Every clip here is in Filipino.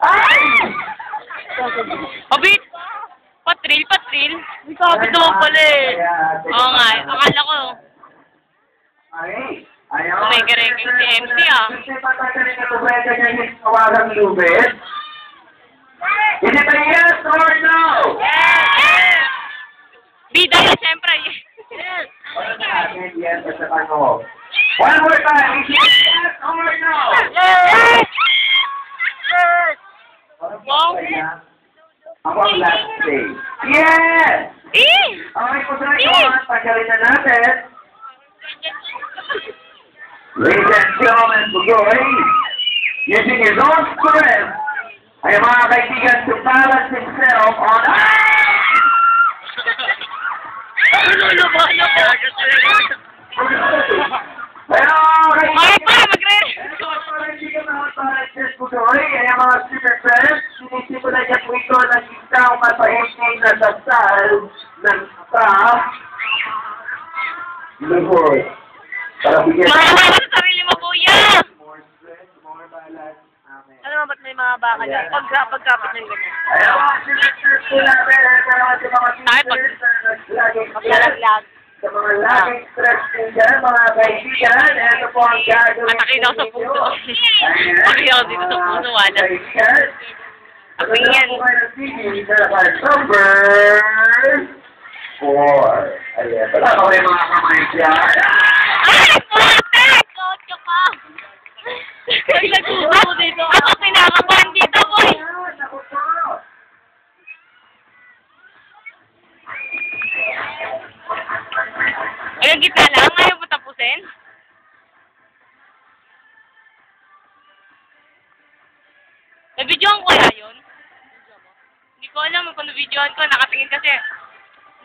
Ay! Pabit! Patril, patril. May kapit naman pala eh. Oo nga, akala ko. Ay! Ayaw. May gareking si MC ah. Kasi patagaling na tuwede niya yung kawalang lubid. Is it a yes or no? Yes! Bida yun, siyempre. Yes! Yes at saka no. One more time. Is it yes or no? Yes! Yes! Wow! Ako ang last day. Yes! Eh! Okay, kung saan ito, tagalin na natin. Ladies and gentlemen, Bugoy, using his own strength, ay mga kaibigan to balance himself on... Ano ba? Ano ba? Pero, Ay pa! Magre! kaibigan na parang Chess Bugoy, ay mga super friends, sinisimulan niya po ito ng isang mapahimig na dasal ng staff. Bugoy. Para bigyan Mahal sa sarili mo, kuya! more strength, more balance. Amen. Ano ba ba't may mga baka dyan? Pagkapit ng ganyan. Ayaw mga sisters ko natin, ayaw sa mga Ay, pag- sisters na laging Maglalaglag. sa mga laging stress din dyan, mga kaibigan, ito po ang gagawin. Atake daw sa puso. Atake daw dito sa puso, wala. Kaibigan, Ako yan. po kayo ng TV na number 4. Ayan, wala pa kayo mga kamay dyan. Ay! Puwate! Kotso ka! Ay, nagsusuko dito. Ako kinakabahan dito, boy! Ayan, ako po. Ay, ang gitna lang. Ayaw mo tapusin? Nabidyoan ko kaya yun? Hindi ko alam kung nabidyoan ko. Nakatingin kasi.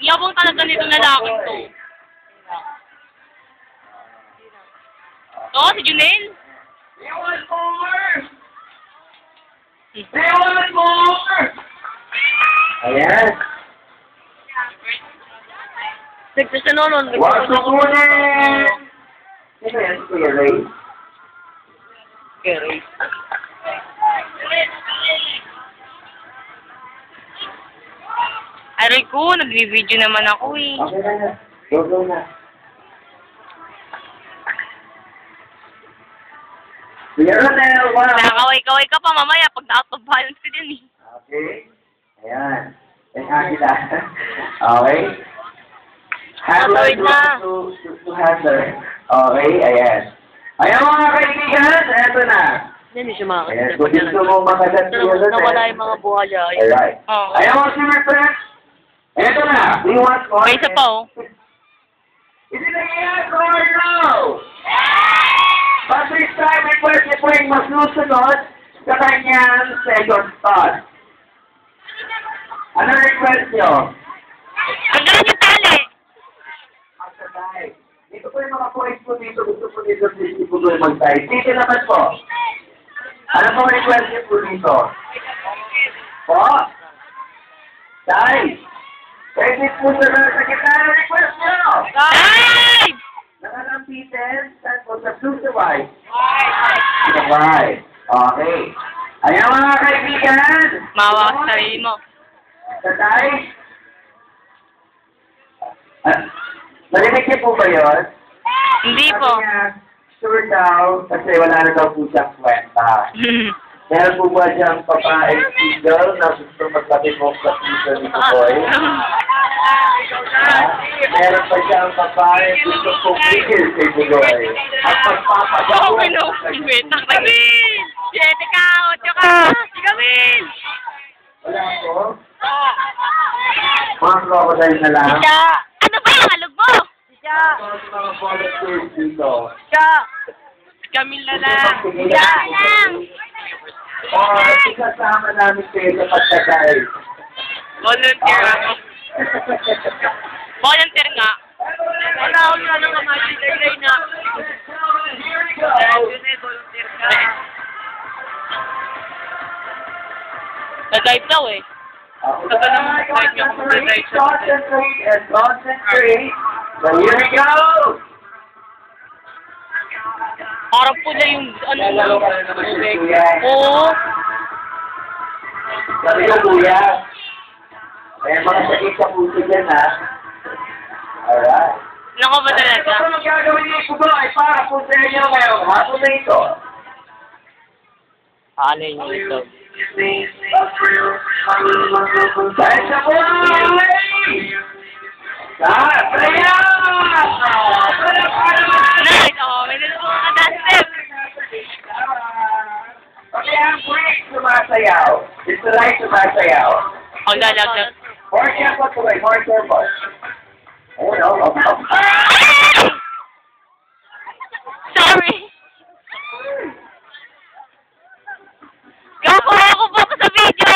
Yabang talaga nito lalaking to. Oo, si Junel. They want more! They want more! Ayan. Nagsasanolon. What's the morning? Sino yan? Si Kuya Ray? Gary. Aray ko, nagre-video naman ako eh. Okay na. Go na. Kuya Ronel, wow! Nakakaway-kaway ka pa mamaya pag na-out of balance ka din eh. Okay. Ayan. Thank you, okay. Handler Wait na. to handler. Okay, ayan. Ayan mga kaibigan, eto na. Hindi siya makakita. Ayan, kung gusto mo makagat si Ronel. Nawala yung mga buhaya. Alright. Oo. Ayan mga super friends. Eto na. We want more. May isa pa oh. Is it a yes or no? But this time, request niyo po yung masusunod sa kanyang second thought. Ano request niyo? Pagdaran yung tali. Magtatay. Dito po yung mga points po dito. Gusto po dito po yung mag-type. Dito naman po. Ano po request niyo po dito? Po? Tay! Pwede po sa kita na request niyo! Ay! Nakalampitin, saan po sa blue to white? Sa white. Okay. Ayan mga kaibigan. Mawa ka sa sarili mo. Tatay. Narinig niyo po ba yun? Hindi po. Sabi niya, sure daw, kasi wala na daw po siyang kwenta. Meron po ba siyang babae single na gusto magtabi mo sa piso ni Boy? Meron pa siyang babae gusto kong bigil kay Bugoy. At magpapagawa. Okay no. Wait, Kamil! 7 ka, 8 ka! Si Kamil! Wala po. Mga crocodile na lang. Siya! Ano ba yung halog mo? Siya! Mga volunteers dito. Siya! Kamil na lang! Siya lang! O, isasama namin kayo sa pagkakay. Volunteer ako. Volunteer nga. Wala akong sana nga mag-delay na. Here we go. Volunteer ka. Nag-dive daw eh. Concentrate and concentrate. So here we go. Parang pula yung ano. Nalaro ka na naman siya, kuya. Oo. Sabi ko, kuya. May mga sakit sa puso dyan, ha? Alright. Nako ba talaga? Ito ang gagawin niyo ko ay para puntahan niyo ngayon. Hapon na ito. Alay niyo ito. Dahil sa buhay! Kaya! Nice! Oh, may nalabang ka dance step. Kaya ang break sumasayaw. It's the light sumasayaw. Ang lalaglag. More careful to it. More careful. Oh, no. Sorry! Gako ako po sa video!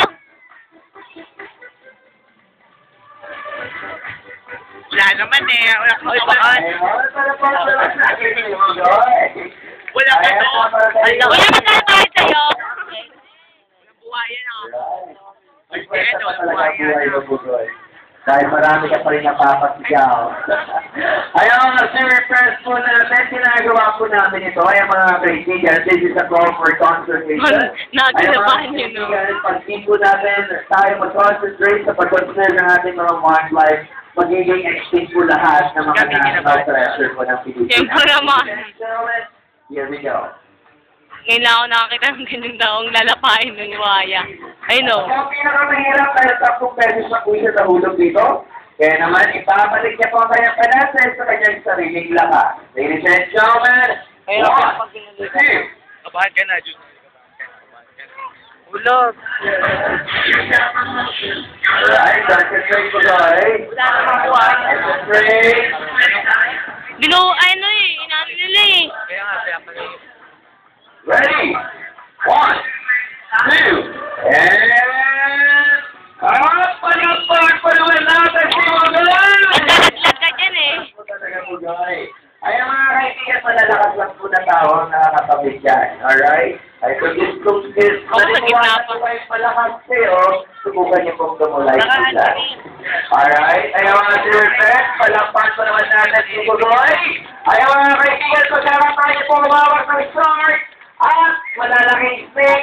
Wala naman eh. Wala kang tamaan. Wala ka to. Wala magkakahit sa'yo! Buhayan ako. Dahil marami ka pa rin napapasigaw. Ayun, sir, first po natin, ginagawa po namin ito. Ay, mga kaibigan, this is a call for consultation. Nagalabahan yun, no? Pag-team po natin, tayo mag-concentrate sa pag-consider ng ating mga wildlife, magiging extinct po lahat ng mga national treasure po ng Pilipinas. Siyempre naman. Here we go. Ngayon lang ako nakakita ng ganun daw ang lalapain ng waya. I know. Ang pinakamahirap dahil 10 pesos na po siya sa hulog dito. Kaya naman, ipabalik niya po ang kanyang panases sa kanyang sariling lakas. Ladies and gentlemen, one, two. Kabahan ka na, Jun. Ulog. Alright, concentrate po guys. Wala namang buhay. Concentrate. Ano eh, inaano nila eh. Kaya nga, kaya pala yun. Ready? 1, 2, and... Palagpag pa naman natin si mga galang! Maglalaglag ka dyan eh. Ay, mga kaibigan, malalakas lang po na tao ang nakakapit dyan. Alright? Ay, kung Ako sa gitna pa. malakas kayo, subukan niyo pong tumulay po dyan. Alright? Ay, mga sir friends, palakpan pa naman natin si Bugoy. Ay, mga kaibigan, pagkakaroon tayo po umawak ng start at malalaking stick.